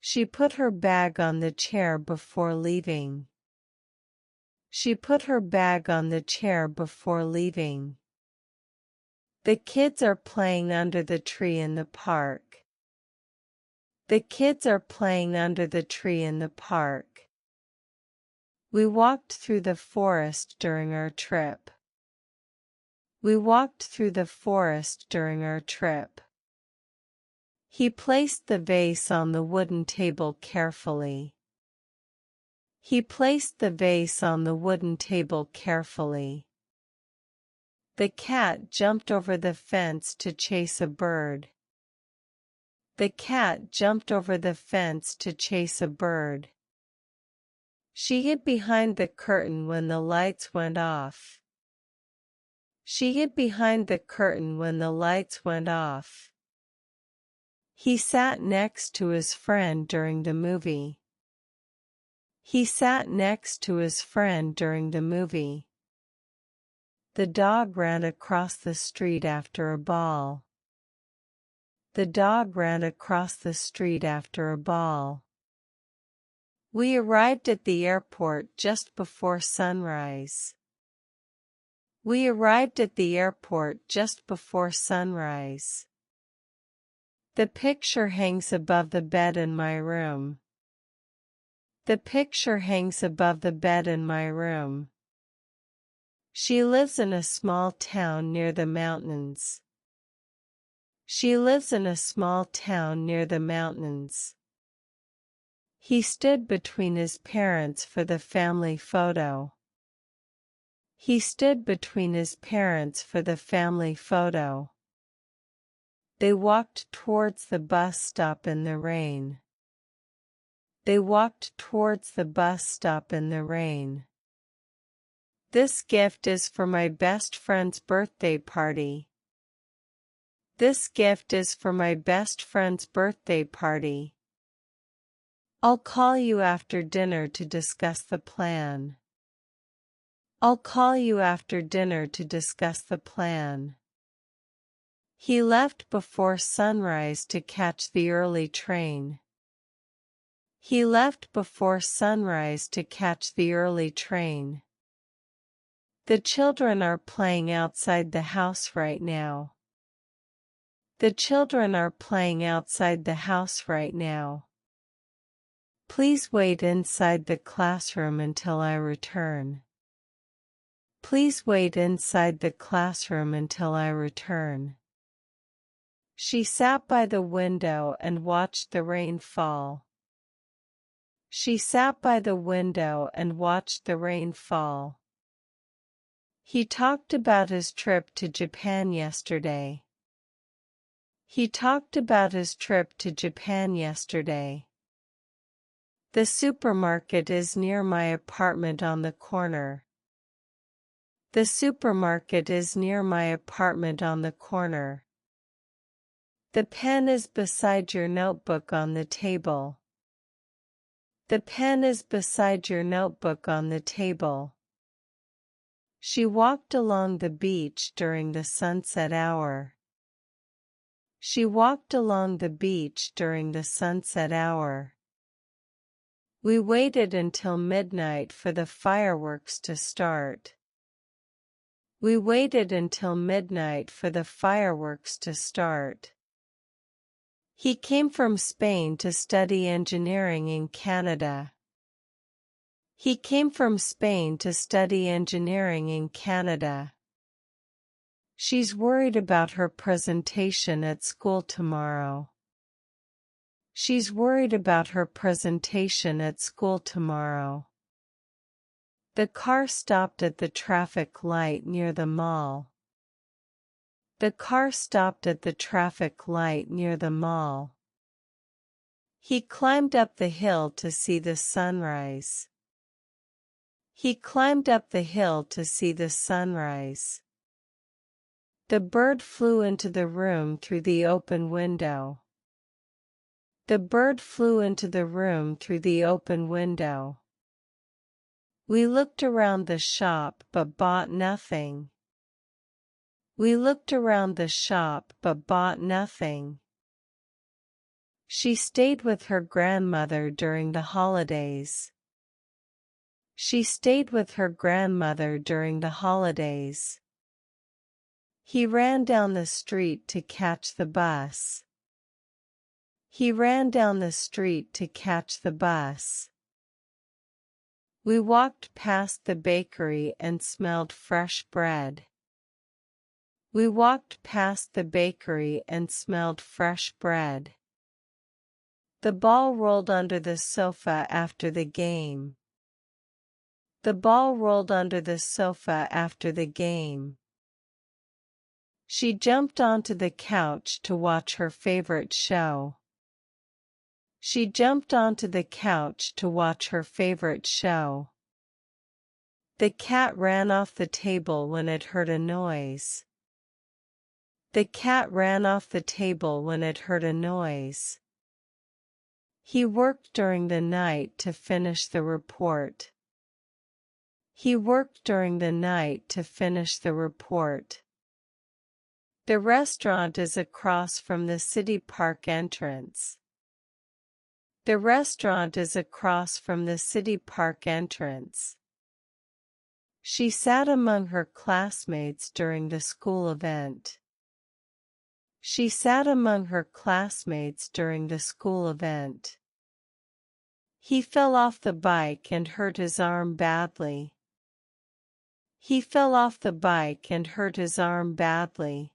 She put her bag on the chair before leaving. She put her bag on the chair before leaving. The kids are playing under the tree in the park. The kids are playing under the tree in the park. We walked through the forest during our trip. We walked through the forest during our trip. He placed the vase on the wooden table carefully. He placed the vase on the wooden table carefully. The cat jumped over the fence to chase a bird. The cat jumped over the fence to chase a bird. She hid behind the curtain when the lights went off. She hid behind the curtain when the lights went off. He sat next to his friend during the movie. He sat next to his friend during the movie. The dog ran across the street after a ball. The dog ran across the street after a ball. We arrived at the airport just before sunrise. We arrived at the airport just before sunrise. The picture hangs above the bed in my room. The picture hangs above the bed in my room. She lives in a small town near the mountains. She lives in a small town near the mountains. He stood between his parents for the family photo. He stood between his parents for the family photo. They walked towards the bus stop in the rain. They walked towards the bus stop in the rain. This gift is for my best friend's birthday party. This gift is for my best friend's birthday party. I'll call you after dinner to discuss the plan. I'll call you after dinner to discuss the plan. He left before sunrise to catch the early train. He left before sunrise to catch the early train. The children are playing outside the house right now. The children are playing outside the house right now. Please wait inside the classroom until I return. Please wait inside the classroom until I return. She sat by the window and watched the rain fall. She sat by the window and watched the rain fall. He talked about his trip to Japan yesterday. He talked about his trip to Japan yesterday. The supermarket is near my apartment on the corner. The supermarket is near my apartment on the corner. The pen is beside your notebook on the table. The pen is beside your notebook on the table. She walked along the beach during the sunset hour. She walked along the beach during the sunset hour. We waited until midnight for the fireworks to start. We waited until midnight for the fireworks to start. He came from Spain to study engineering in Canada. He came from Spain to study engineering in Canada. She's worried about her presentation at school tomorrow. She's worried about her presentation at school tomorrow. The car stopped at the traffic light near the mall. The car stopped at the traffic light near the mall. He climbed up the hill to see the sunrise. He climbed up the hill to see the sunrise. The bird flew into the room through the open window. The bird flew into the room through the open window. We looked around the shop but bought nothing. We looked around the shop but bought nothing. She stayed with her grandmother during the holidays. She stayed with her grandmother during the holidays. He ran down the street to catch the bus. He ran down the street to catch the bus. We walked past the bakery and smelled fresh bread. We walked past the bakery and smelled fresh bread. The ball rolled under the sofa after the game. The ball rolled under the sofa after the game. She jumped onto the couch to watch her favorite show. She jumped onto the couch to watch her favorite show. The cat ran off the table when it heard a noise. The cat ran off the table when it heard a noise. He worked during the night to finish the report. He worked during the night to finish the report. The restaurant is across from the city park entrance. The restaurant is across from the city park entrance. She sat among her classmates during the school event. She sat among her classmates during the school event. He fell off the bike and hurt his arm badly. He fell off the bike and hurt his arm badly.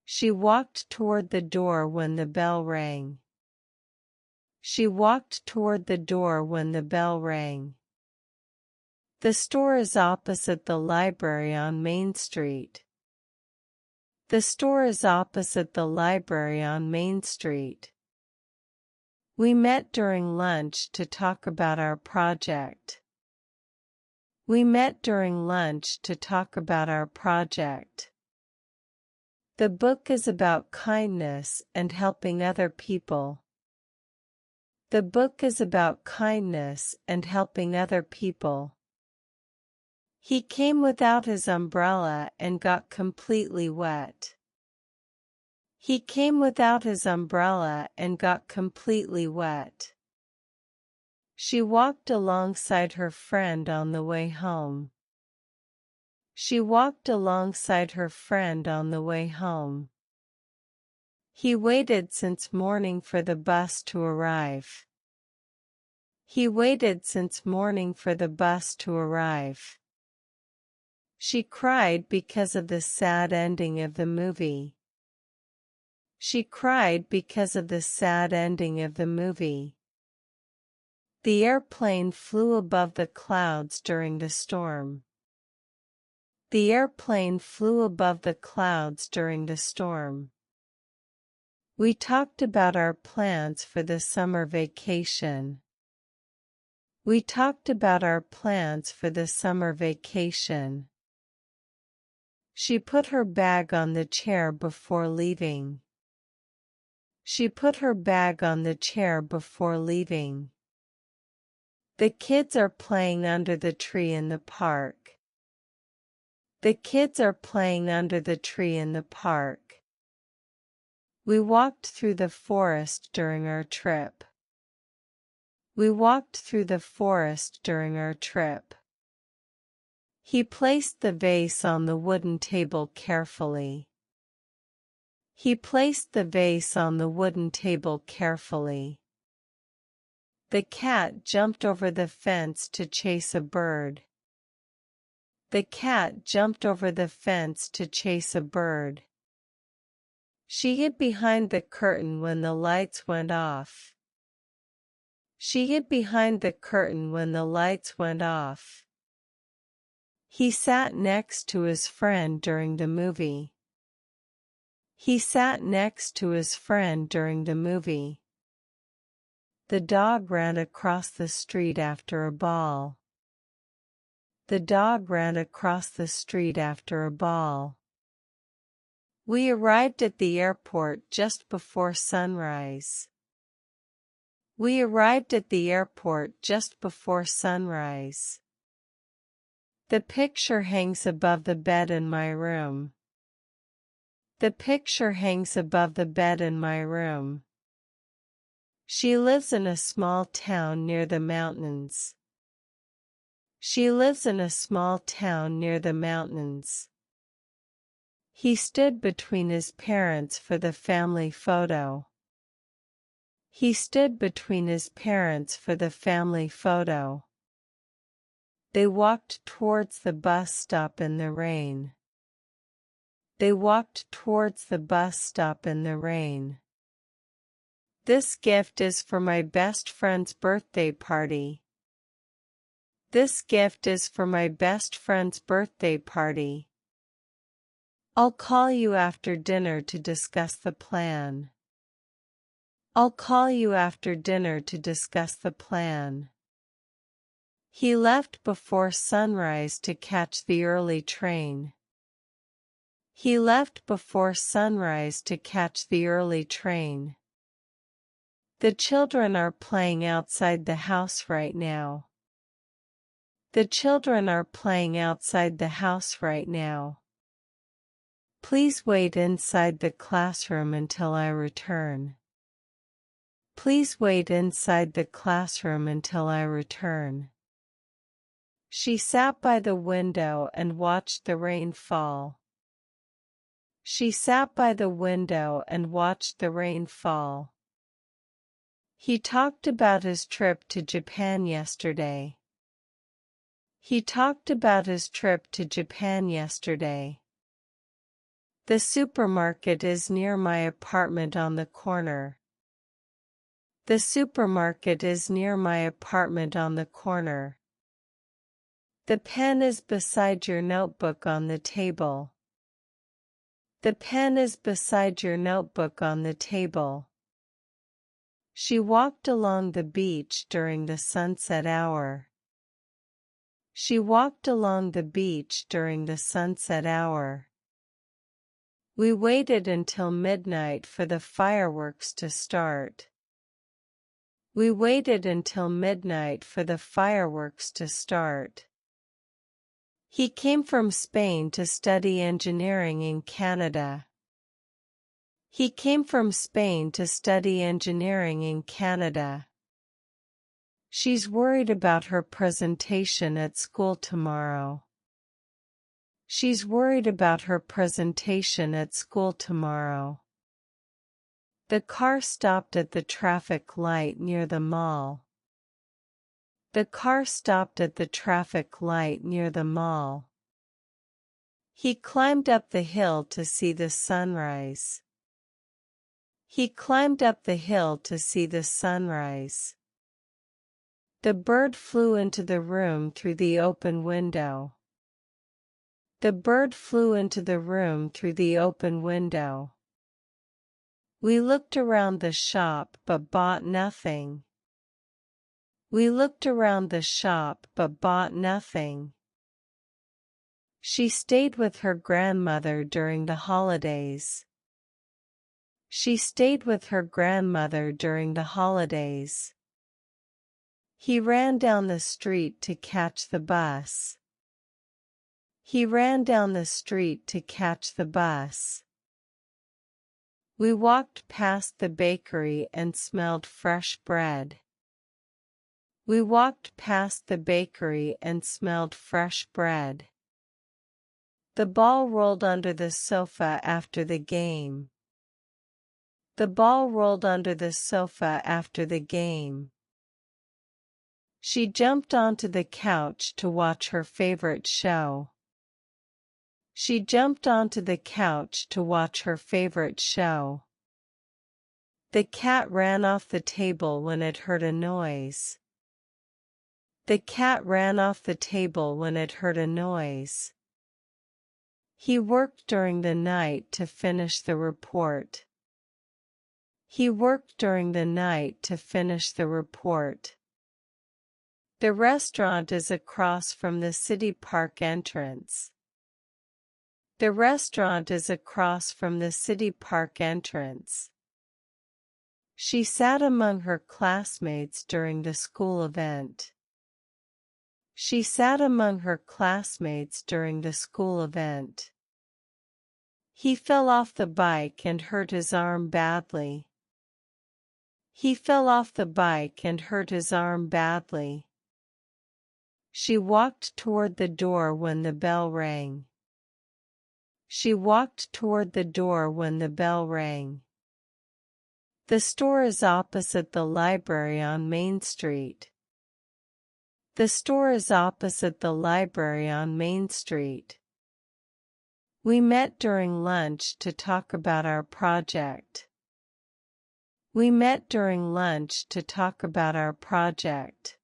She walked toward the door when the bell rang. She walked toward the door when the bell rang. The store is opposite the library on Main Street. The store is opposite the library on Main Street. We met during lunch to talk about our project. We met during lunch to talk about our project. The book is about kindness and helping other people. The book is about kindness and helping other people. He came without his umbrella and got completely wet. He came without his umbrella and got completely wet. She walked alongside her friend on the way home. She walked alongside her friend on the way home. He waited since morning for the bus to arrive. He waited since morning for the bus to arrive. She cried because of the sad ending of the movie. She cried because of the sad ending of the movie. The airplane flew above the clouds during the storm. The airplane flew above the clouds during the storm. We talked about our plans for the summer vacation. We talked about our plans for the summer vacation. She put her bag on the chair before leaving. She put her bag on the chair before leaving. The kids are playing under the tree in the park. The kids are playing under the tree in the park. We walked through the forest during our trip. We walked through the forest during our trip. He placed the vase on the wooden table carefully. He placed the vase on the wooden table carefully. The cat jumped over the fence to chase a bird. The cat jumped over the fence to chase a bird. She hid behind the curtain when the lights went off. She hid behind the curtain when the lights went off. He sat next to his friend during the movie. He sat next to his friend during the movie. The dog ran across the street after a ball. The dog ran across the street after a ball. We arrived at the airport just before sunrise. We arrived at the airport just before sunrise. The picture hangs above the bed in my room. The picture hangs above the bed in my room. She lives in a small town near the mountains. She lives in a small town near the mountains. He stood between his parents for the family photo. He stood between his parents for the family photo. They walked towards the bus stop in the rain. They walked towards the bus stop in the rain. This gift is for my best friend's birthday party. This gift is for my best friend's birthday party. I'll call you after dinner to discuss the plan. I'll call you after dinner to discuss the plan. He left before sunrise to catch the early train. He left before sunrise to catch the early train. The children are playing outside the house right now. The children are playing outside the house right now. Please wait inside the classroom until I return. Please wait inside the classroom until I return. She sat by the window and watched the rain fall. She sat by the window and watched the rain fall. He talked about his trip to Japan yesterday. He talked about his trip to Japan yesterday. The supermarket is near my apartment on the corner. The supermarket is near my apartment on the corner. The pen is beside your notebook on the table. The pen is beside your notebook on the table. She walked along the beach during the sunset hour. She walked along the beach during the sunset hour. We waited until midnight for the fireworks to start. We waited until midnight for the fireworks to start. He came from Spain to study engineering in Canada. He came from Spain to study engineering in Canada. She's worried about her presentation at school tomorrow. She's worried about her presentation at school tomorrow. The car stopped at the traffic light near the mall. The car stopped at the traffic light near the mall. He climbed up the hill to see the sunrise. He climbed up the hill to see the sunrise. The bird flew into the room through the open window. The bird flew into the room through the open window. We looked around the shop but bought nothing. We looked around the shop but bought nothing. She stayed with her grandmother during the holidays. She stayed with her grandmother during the holidays. He ran down the street to catch the bus. He ran down the street to catch the bus. We walked past the bakery and smelled fresh bread. We walked past the bakery and smelled fresh bread. The ball rolled under the sofa after the game. The ball rolled under the sofa after the game. She jumped onto the couch to watch her favorite show. She jumped onto the couch to watch her favorite show. The cat ran off the table when it heard a noise. The cat ran off the table when it heard a noise. He worked during the night to finish the report. He worked during the night to finish the report. The restaurant is across from the city park entrance. The restaurant is across from the city park entrance. She sat among her classmates during the school event. She sat among her classmates during the school event. He fell off the bike and hurt his arm badly. He fell off the bike and hurt his arm badly. She walked toward the door when the bell rang. She walked toward the door when the bell rang. The store is opposite the library on Main Street. The store is opposite the library on Main Street. We met during lunch to talk about our project. We met during lunch to talk about our project.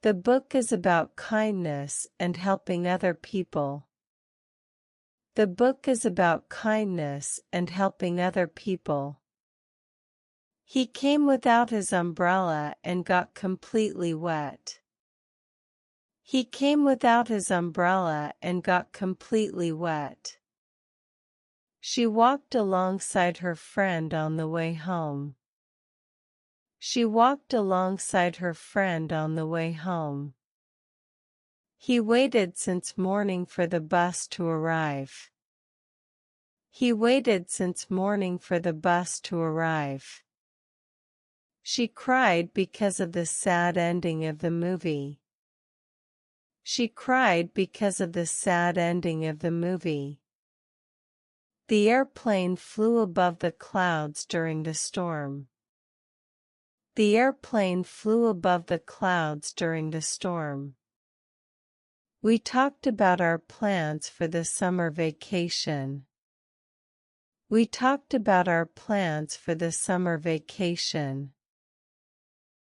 The book is about kindness and helping other people. The book is about kindness and helping other people. He came without his umbrella and got completely wet. He came without his umbrella and got completely wet. She walked alongside her friend on the way home. She walked alongside her friend on the way home. He waited since morning for the bus to arrive. He waited since morning for the bus to arrive. She cried because of the sad ending of the movie. She cried because of the sad ending of the movie. The airplane flew above the clouds during the storm. The airplane flew above the clouds during the storm. We talked about our plans for the summer vacation. We talked about our plans for the summer vacation.